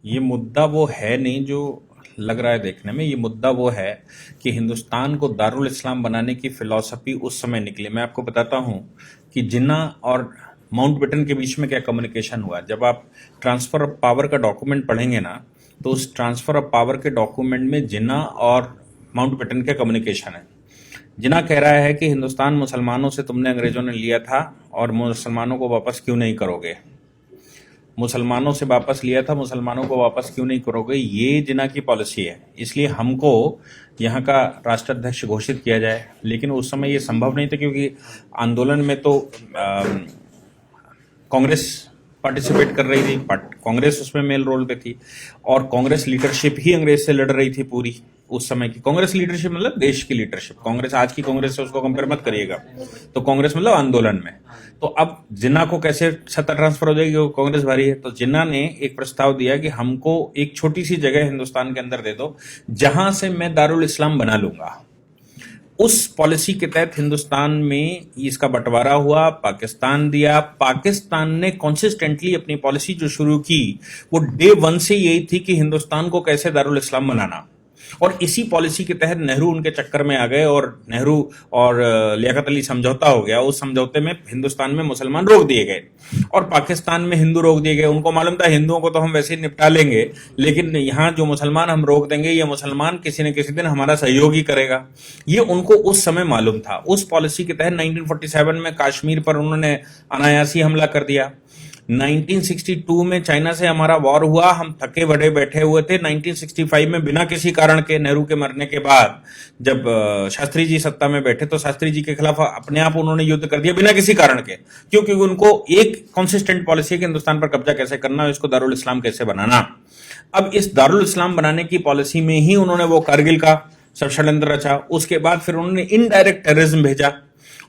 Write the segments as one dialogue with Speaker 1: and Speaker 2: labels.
Speaker 1: ये मुद्दा वो है नहीं जो लग रहा है देखने में। ये मुद्दा वो है कि हिंदुस्तान को दारुल इस्लाम बनाने की फिलॉसफी उस समय निकली। मैं आपको बताता हूं कि जिन्ना और माउंटबेटन के बीच में क्या कम्युनिकेशन हुआ। जब आप ट्रांसफर ऑफ पावर का डॉक्यूमेंट पढ़ेंगे ना, तो उस ट्रांसफर ऑफ पावर के डॉक्यूमेंट में जिन्ना और माउंटबेटन का कम्युनिकेशन है। जिन्ना कह रहा है कि हिंदुस्तान मुसलमानों से तुमने अंग्रेजों ने लिया था और मुसलमानों को वापस क्यों नहीं करोगे, मुसलमानों से वापस लिया था, मुसलमानों को वापस क्यों नहीं करोगे। ये जिन्ना की पॉलिसी है, इसलिए हमको यहाँ का राष्ट्राध्यक्ष घोषित किया जाए। लेकिन उस समय ये संभव नहीं था क्योंकि आंदोलन में तो कांग्रेस पार्टिसिपेट कर रही थी, कांग्रेस उसमें मेल रोल पे थी और कांग्रेस लीडरशिप ही अंग्रेज से लड़ रही थी। पूरी उस समय की कांग्रेस लीडरशिप मतलब देश की लीडरशिप। कांग्रेस आज की कांग्रेस से उसको कंपेयर मत करिएगा। तो कांग्रेस मतलब आंदोलन में। तो अब जिन्ना को कैसे सत्ता ट्रांसफर हो जाएगी, वो कांग्रेस भारी है। तो जिन्ना ने एक प्रस्ताव दिया कि हमको एक छोटी सी जगह हिंदुस्तान के अंदर दे दो जहां से मैं दारुल इस्लाम बना लूंगा। उस पॉलिसी के तहत हिंदुस्तान में इसका बंटवारा हुआ, पाकिस्तान दिया। पाकिस्तान ने कंसिस्टेंटली अपनी पॉलिसी जो शुरू की वो डे वन से यही थी कि हिंदुस्तान को कैसे दारुल इस्लाम बनाना। और इसी पॉलिसी के तहत नेहरू उनके चक्कर में आ गए और नेहरू और लियाकत अली समझौता हो गया। उस समझौते में हिंदुस्तान में मुसलमान रोक दिए गए और पाकिस्तान में हिंदू रोक दिए गए। उनको मालूम था हिंदुओं को तो हम वैसे ही निपटा लेंगे, लेकिन यहाँ जो मुसलमान हम रोक देंगे, ये मुसलमान किसी न किसी दिन हमारा सहयोग ही करेगा। ये उनको उस समय मालूम था। उस पॉलिसी के तहत 1947 में कश्मीर पर उन्होंने अनायासी हमला कर दिया। 1962 में चाइना से हमारा वॉर हुआ, हम थके बड़े बैठे हुए थे। 1965 में बिना किसी कारण के, नेहरू के मरने के बाद जब शास्त्री जी सत्ता में बैठे तो शास्त्री जी के खिलाफ अपने आप उन्होंने युद्ध कर दिया बिना किसी कारण के, क्योंकि उनको एक कंसिस्टेंट पॉलिसी है कि हिंदुस्तान पर कब्जा कैसे करना है, इसको दारुल इस्लाम कैसे बनाना। अब इस दारुल इस्लाम बनाने की पॉलिसी में ही उन्होंने वो कारगिल का षड्यंत्र रचा। उसके बाद फिर उन्होंने इनडायरेक्ट टेररिज्म भेजा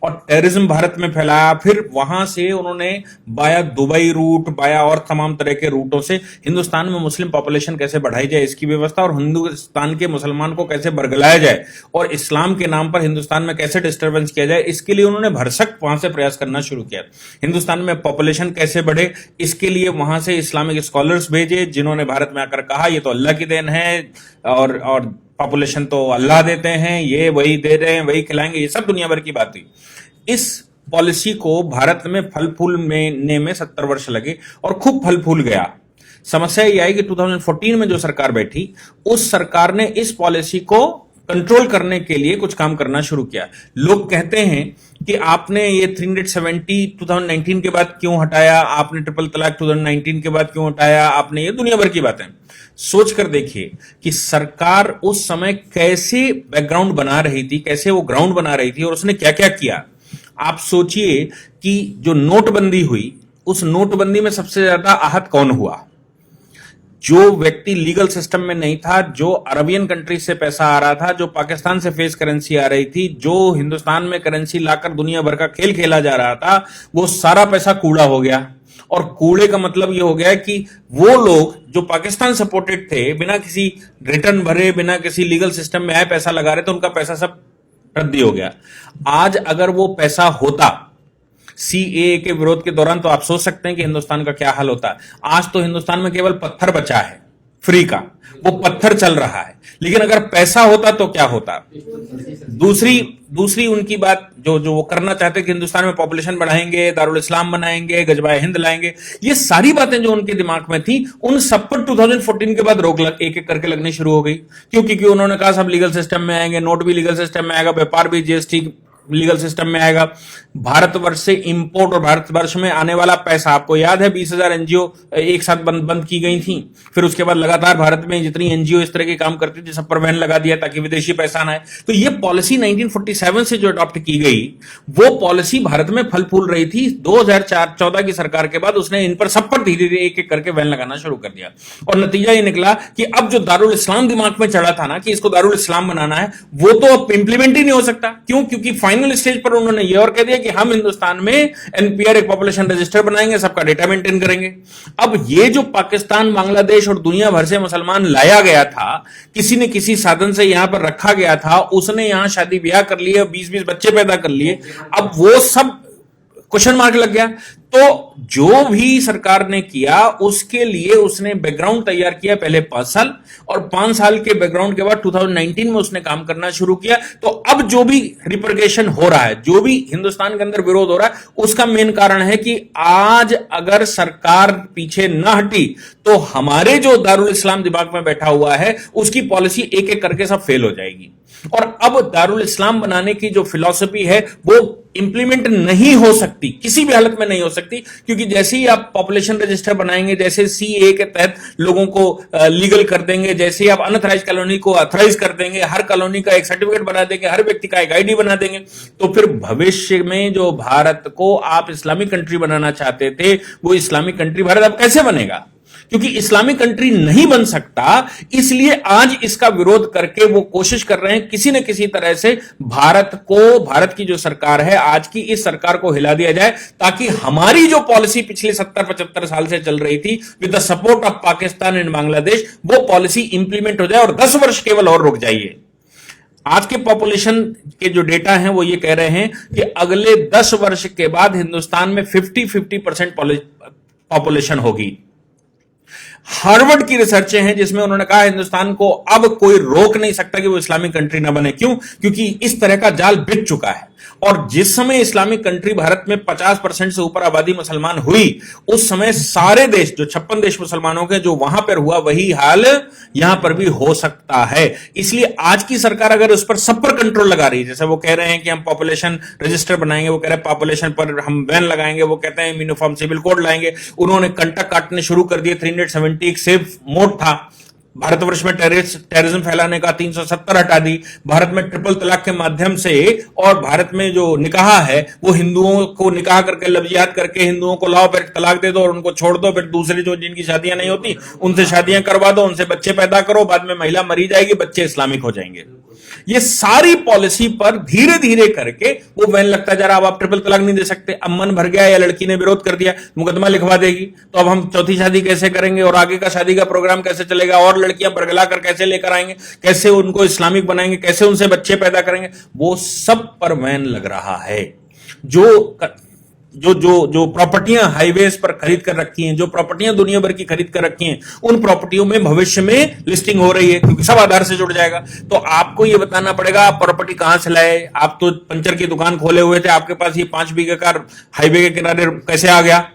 Speaker 1: और टेररिज्म भारत में फैलाया। फिर वहां से उन्होंने बाया दुबई रूट, बाया और तमाम तरह के रूटों से हिंदुस्तान में मुस्लिम पॉपुलेशन कैसे बढ़ाई जाए इसकी व्यवस्था, और हिंदुस्तान के मुसलमान को कैसे बरगलाया जाए और इस्लाम के नाम पर हिंदुस्तान में कैसे डिस्टर्बेंस किया जाए, इसके लिए उन्होंने भरसक वहां से प्रयास करना शुरू किया। हिंदुस्तान में पॉपुलेशन कैसे बढ़े, इसके लिए वहां से इस्लामिक स्कॉलर्स भेजे जिन्होंने भारत में आकर कहा ये तो अल्लाह की देन है और पॉपुलेशन तो अल्लाह देते हैं, ये वही दे रहे हैं, वही खिलाएंगे। ये सब दुनिया भर की बात थी। इस पॉलिसी को भारत में फल फूल में 70 वर्ष लगे और खूब फल फूल गया। समस्या ये आई कि 2014 में जो सरकार बैठी, उस सरकार ने इस पॉलिसी को कंट्रोल करने के लिए कुछ काम करना शुरू किया। लोग कहते हैं कि आपने ये 370 2019 के बाद क्यों हटाया, आपने ट्रिपल तलाक 2019 के बाद क्यों हटाया, आपने, ये दुनिया भर की बातें। सोच कर देखिए कि सरकार उस समय कैसे बैकग्राउंड बना रही थी, कैसे वो ग्राउंड बना रही थी और उसने क्या क्या किया। आप सोचिए कि जो नोटबंदी हुई, उस नोटबंदी में सबसे ज्यादा आहत कौन हुआ? जो व्यक्ति लीगल सिस्टम में नहीं था, जो अरबियन कंट्री से पैसा आ रहा था, जो पाकिस्तान से फेस करेंसी आ रही थी, जो हिंदुस्तान में करेंसी लाकर दुनिया भर का खेल खेला जा रहा था, वो सारा पैसा कूड़ा हो गया। और कूड़े का मतलब ये हो गया कि वो लोग जो पाकिस्तान सपोर्टेड थे, बिना किसी रिटर्न भरे, बिना किसी लीगल सिस्टम में आए पैसा लगा रहे थे, उनका पैसा सब रद्दी हो गया। आज अगर वो पैसा होता सीएए के विरोध के दौरान, तो आप सोच सकते हैं कि हिंदुस्तान का क्या हाल होता। आज तो हिंदुस्तान में केवल पत्थर बचा है फ्री का, वो पत्थर चल रहा है। लेकिन अगर पैसा होता तो क्या होता? दूसरी उनकी बात जो वो करना चाहते कि हिंदुस्तान में पॉपुलेशन बढ़ाएंगे, दारुल इस्लाम बनाएंगे, गजबाए हिंद लाएंगे, ये सारी बातें जो उनके दिमाग में थी, उन सब पर 2014 के बाद रोक एक एक करके लगनी शुरू हो गई। क्योंकि उन्होंने कहा सब लीगल सिस्टम में आएंगे, नोट भी लीगल सिस्टम में आएगा, व्यापार भी जीएसटी लीगल सिस्टम में आएगा, भारतवर्ष से इंपोर्ट और भारतवर्ष में आने वाला पैसा, आपको याद है 20,000 एनजीओ एक साथ बंद की गई थी। फिर उसके बाद लगातार भारत में जितनी एनजीओ इस तरह के काम करती थी सब पर बैन लगा दिया ताकि विदेशी पैसा ना आए। तो ये पॉलिसी 1947 से जो अडॉप्ट की गई, वो पॉलिसी भारत में फल फूल रही थी। 2014 की सरकार के बाद उसने इन पर सब पर धीरे धीरे एक एक करके बैन लगाना शुरू कर दिया और नतीजा ये निकला कि अब जो दारुल इस्लाम दिमाग में चढ़ा था ना कि इसको दारुल इस्लाम बनाना है, वो तो अब इंप्लीमेंट ही नहीं हो सकता। क्यों? क्योंकि फाइनल स्टेज पर उन्होंने ये और कह दिया कि हम हिंदुस्तान में एनपीआर एक पॉपुलेशन रजिस्टर बनाएंगे, सबका डेटा मेंटेन करेंगे। अब ये जो पाकिस्तान, बांग्लादेश और दुनिया भर से मुसलमान लाया गया था, किसी ने किसी साधन से यहां पर रखा गया था, उसने यहां शादी ब्याह कर लिए, 20-20 बच्चे पैदा कर लिए, अब वो सब क्वेश्चन मार्क लग गया। तो जो भी सरकार ने किया उसके लिए उसने बैकग्राउंड तैयार किया पहले 5 साल, और 5 साल के बैकग्राउंड के बाद 2019 में उसने काम करना शुरू किया। तो अब जो भी रिपरकेशन हो रहा है, जो भी हिंदुस्तान के अंदर विरोध हो रहा है, उसका मेन कारण है कि आज अगर सरकार पीछे न हटी तो हमारे जो दारुल इस्लाम दिमाग में बैठा हुआ है उसकी पॉलिसी एक एक करके सब फेल हो जाएगी। और अब दारुल इस्लाम बनाने की जो फिलॉसफी है वो इंप्लीमेंट नहीं हो सकती, किसी भी हालत में नहीं हो सकती, क्योंकि जैसे ही आप पॉपुलेशन रजिस्टर बनाएंगे, जैसे सीए के तहत लोगों को लीगल कर देंगे, जैसे ही आप अनऑथराइज कॉलोनी को ऑथराइज कर देंगे, हर कॉलोनी का एक सर्टिफिकेट बना देंगे, हर व्यक्ति का एक आईडी बना देंगे, तो फिर भविष्य में जो भारत को आप इस्लामिक कंट्री बनाना चाहते थे वो इस्लामिक कंट्री भारत अब कैसे बनेगा? क्योंकि इस्लामिक कंट्री नहीं बन सकता, इसलिए आज इसका विरोध करके वो कोशिश कर रहे हैं किसी न किसी तरह से भारत की जो सरकार है आज की, इस सरकार को हिला दिया जाए, ताकि हमारी जो पॉलिसी पिछले 70-75 साल से चल रही थी with the support of Pakistan and Bangladesh, वो पॉलिसी इंप्लीमेंट हो जाए और 10 वर्ष केवल और रुक जाइए। आज के पॉपुलेशन के जो डेटा हैं वो ये कह रहे हैं कि अगले 10 वर्ष के बाद हिंदुस्तान में 50% पॉपुलेशन होगी। हार्वर्ड की रिसर्च है जिसमें उन्होंने कहा हिंदुस्तान को अब कोई रोक नहीं सकता कि वो इस्लामिक कंट्री ना बने। क्यों? क्योंकि इस तरह का जाल बिछ चुका है। और जिस समय इस्लामिक कंट्री भारत में 50% से ऊपर आबादी मुसलमान हुई, उस समय सारे देश जो 56 देश मुसलमानों के जो वहां पर हुआ, वही हाल यहां पर भी हो सकता है। इसलिए आज की सरकार अगर उस पर सब पर कंट्रोल लगा रही है, जैसे वो कह रहे हैं कि हम पॉपुलेशन रजिस्टर बनाएंगे, वो कह रहे हैं पॉपुलेशन पर हम बैन लगाएंगे, वो कहते हैं यूनिफॉर्म सिविल कोड लाएंगे, उन्होंने कंटक काटने शुरू कर दिए। 370 एक सेफ मोड था भारतवर्ष में टेररिज्म फैलाने का, 370 हटा दी। भारत में ट्रिपल तलाक के माध्यम से, और भारत में जो निकाह है वो हिंदुओं को निकाह करके लफ्जियात करके हिंदुओं को लाओ, फिर तलाक दे दो और उनको छोड़ दो, फिर दूसरे जो जिनकी शादियां नहीं होती उनसे शादियां करवा दो, उनसे बच्चे पैदा करो, बाद में महिला मरी जाएगी, बच्चे इस्लामिक हो जाएंगे। ये सारी पॉलिसी पर धीरे धीरे करके वो बैन लगता जा रहा। अब आप ट्रिपल तलाक नहीं दे सकते, अब मन भर गया या लड़की ने विरोध कर दिया, मुकदमा लिखवा देगी, तो अब हम चौथी शादी कैसे करेंगे और आगे का शादी का प्रोग्राम कैसे चलेगा, और लड़कियां बरगला कर कैसे लेकर आएंगे, कैसे उनको इस्लामिक बनाएंगे, कैसे उनसे बच्चे पैदा करेंगे, वो सब पर बैन लग रहा है। जो प्रॉपर्टियां हाईवेज पर खरीद कर रखी हैं, जो प्रॉपर्टियां दुनिया भर की खरीद कर रखी हैं, उन प्रॉपर्टियों में भविष्य में लिस्टिंग हो रही है, क्योंकि सब आधार से जुड़ जाएगा। तो आपको यह बताना पड़ेगा आप प्रॉपर्टी कहां से लाए, आप तो पंचर की दुकान खोले हुए थे, आपके पास ये 5 बीघे का हाईवे के किनारे कैसे आ गया?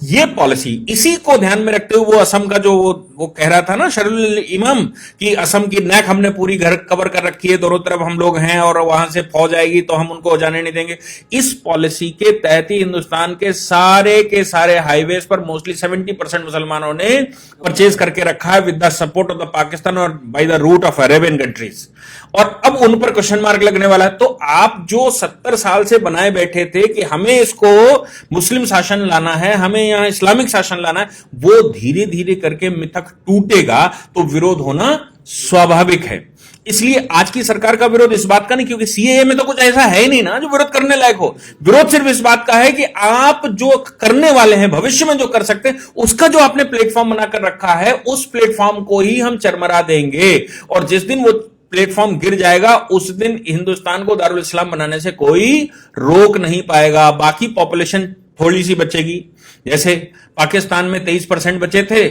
Speaker 1: ये पॉलिसी, इसी को ध्यान में रखते हुए वो असम का जो वो कह रहा था ना शरुल इमाम, कि असम की नेक हमने पूरी घर कवर कर रखी है, दोनों तरफ हम लोग हैं और वहां से फौज आएगी तो हम उनको जाने नहीं देंगे। इस पॉलिसी के तहत ही हिंदुस्तान के सारे हाईवेज पर मोस्टली 70% मुसलमानों ने परचेज करके रखा है with the support of the Pakistan और by the route of Arabian countries. और अब उन पर क्वेश्चन मार्क लगने वाला है। तो आप जो 70 साल से बनाए बैठे थे कि हमें इसको मुस्लिम शासन लाना है, हमें यहां इस्लामिक शासन लाना है, वो धीरे धीरे करके मिथक टूटेगा तो विरोध होना स्वाभाविक है। इसलिए आज की सरकार का विरोध इस बात का नहीं, क्योंकि सीएए में तो कुछ ऐसा है ही नहीं ना जो विरोध करने लायक हो। विरोध सिर्फ इस बात का है कि आप जो करने वाले हैं, भविष्य में जो कर सकते हैं, उसका जो आपने प्लेटफॉर्म बनाकर रखा है, उस प्लेटफॉर्म को ही हम चरमरा देंगे। और जिस दिन वो प्लेटफॉर्म गिर जाएगा उस दिन हिंदुस्तान को दारुल इस्लाम बनाने से कोई रोक नहीं पाएगा। बाकी पॉपुलेशन थोड़ी सी बचेगी, जैसे पाकिस्तान में 23% बचे थे,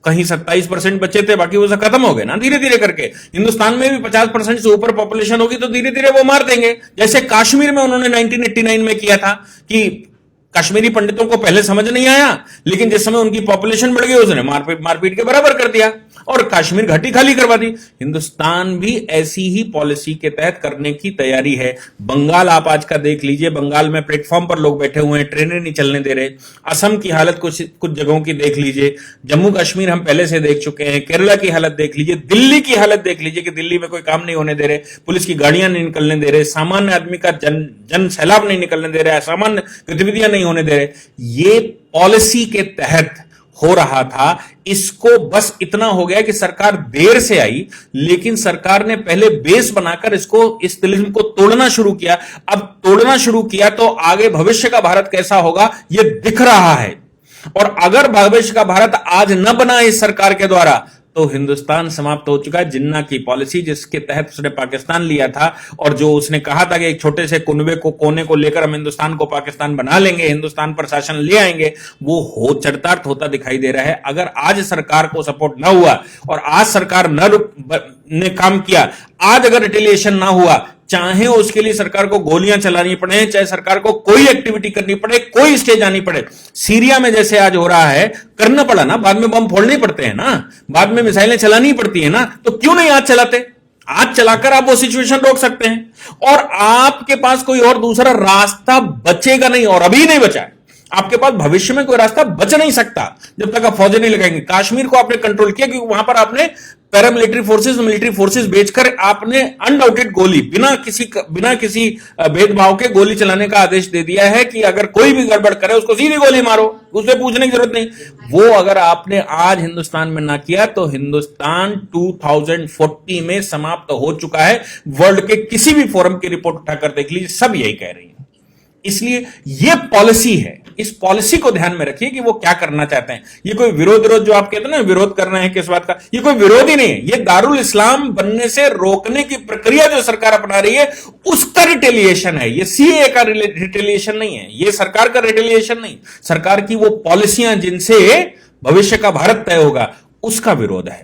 Speaker 1: कहीं 27% बचे थे, बाकी वो सब खत्म हो गए ना धीरे धीरे करके। हिंदुस्तान में भी 50% से ऊपर पॉपुलेशन होगी तो धीरे धीरे वो मार देंगे। जैसे कश्मीर में उन्होंने 1989 में किया था कि कश्मीरी पंडितों को पहले समझ नहीं आया, लेकिन जिस समय उनकी पॉपुलेशन बढ़ गई उसने मारपीट के बराबर कर दिया और कश्मीर घाटी खाली करवा दी। हिंदुस्तान भी ऐसी ही पॉलिसी के तहत करने की तैयारी है। बंगाल आप आज का देख लीजिए, बंगाल में प्लेटफॉर्म पर लोग बैठे हुए हैं, ट्रेनें नहीं चलने दे रहे। असम की हालत कुछ जगहों की देख लीजिए, जम्मू कश्मीर हम पहले से देख चुके हैं, केरला की हालत देख लीजिए, दिल्ली की हालत देख लीजिए कि दिल्ली में कोई काम नहीं होने दे रहे, पुलिस की गाड़ियां नहीं निकलने दे रहे, सामान्य आदमी का जन सैलाब नहीं निकलने दे रहा है, सामान्य गतिविधियां नहीं होने दे रहे। ये पॉलिसी के तहत हो रहा था। इसको बस इतना हो गया कि सरकार देर से आई, लेकिन सरकार ने पहले बेस बनाकर इस तिलिस्म को तोड़ना शुरू किया। अब तोड़ना शुरू किया तो आगे भविष्य का भारत कैसा होगा यह दिख रहा है। और अगर भविष्य का भारत आज न बना इस सरकार के द्वारा तो हिंदुस्तान समाप्त हो चुका है। जिन्ना की पॉलिसी जिसके तहत उसने पाकिस्तान लिया था और जो उसने कहा था कि एक छोटे से कुनबे को कोने को लेकर हम हिंदुस्तान को पाकिस्तान बना लेंगे, हिंदुस्तान पर शासन ले आएंगे, वो हो चरितार्थ होता दिखाई दे रहा है। अगर आज सरकार को सपोर्ट ना हुआ और आज सरकार ने काम किया, आज अगर रिटेलिएशन ना हुआ, चाहे उसके लिए सरकार को गोलियां चलानी पड़े, चाहे सरकार को कोई एक्टिविटी करनी पड़े, कोई स्टेज आनी पड़े, सीरिया में जैसे आज हो रहा है, करना पड़ा ना, बाद में बम फोड़ने पड़ते हैं ना, बाद में मिसाइलें चलानी पड़ती है ना, तो क्यों नहीं आज चलाते? आज चलाकर आप वो सिचुएशन रोक सकते हैं और आपके पास कोई और दूसरा रास्ता बचेगा नहीं, और अभी नहीं बचा है। आपके पास भविष्य में कोई रास्ता बच नहीं सकता जब तक आप फौजें नहीं लगाएंगे। कश्मीर को आपने कंट्रोल किया क्योंकि वहां पर आपने पैरामिलिट्री फोर्सेस, मिलिट्री फोर्सेस भेजकर आपने अनडाउटेड गोली बिना किसी भेदभाव के गोली चलाने का आदेश दे दिया है कि अगर कोई भी गड़बड़ करे उसको सीधी गोली मारो, उससे पूछने की जरूरत नहीं। वो अगर आपने आज हिंदुस्तान में ना किया तो हिंदुस्तान 2040 में समाप्त हो चुका है। वर्ल्ड के किसी भी फोरम की रिपोर्ट उठाकर देख लीजिए, सब यही कह रही है। इसलिए ये पॉलिसी है, इस पॉलिसी को ध्यान में रखिए कि वो क्या करना चाहते हैं। ये कोई विरोध जो आप कहते हैं ना, विरोध करना है किस बात का, ये कोई विरोध ही नहीं है। ये दारुल इस्लाम बनने से रोकने की प्रक्रिया जो सरकार अपना रही है उसका रिटेलिएशन है। ये सीए का रिटेलिएशन नहीं है, ये सरकार का रिटेलिएशन नहीं, सरकार की वो पॉलिसियां जिनसे भविष्य का भारत तय होगा उसका विरोध है।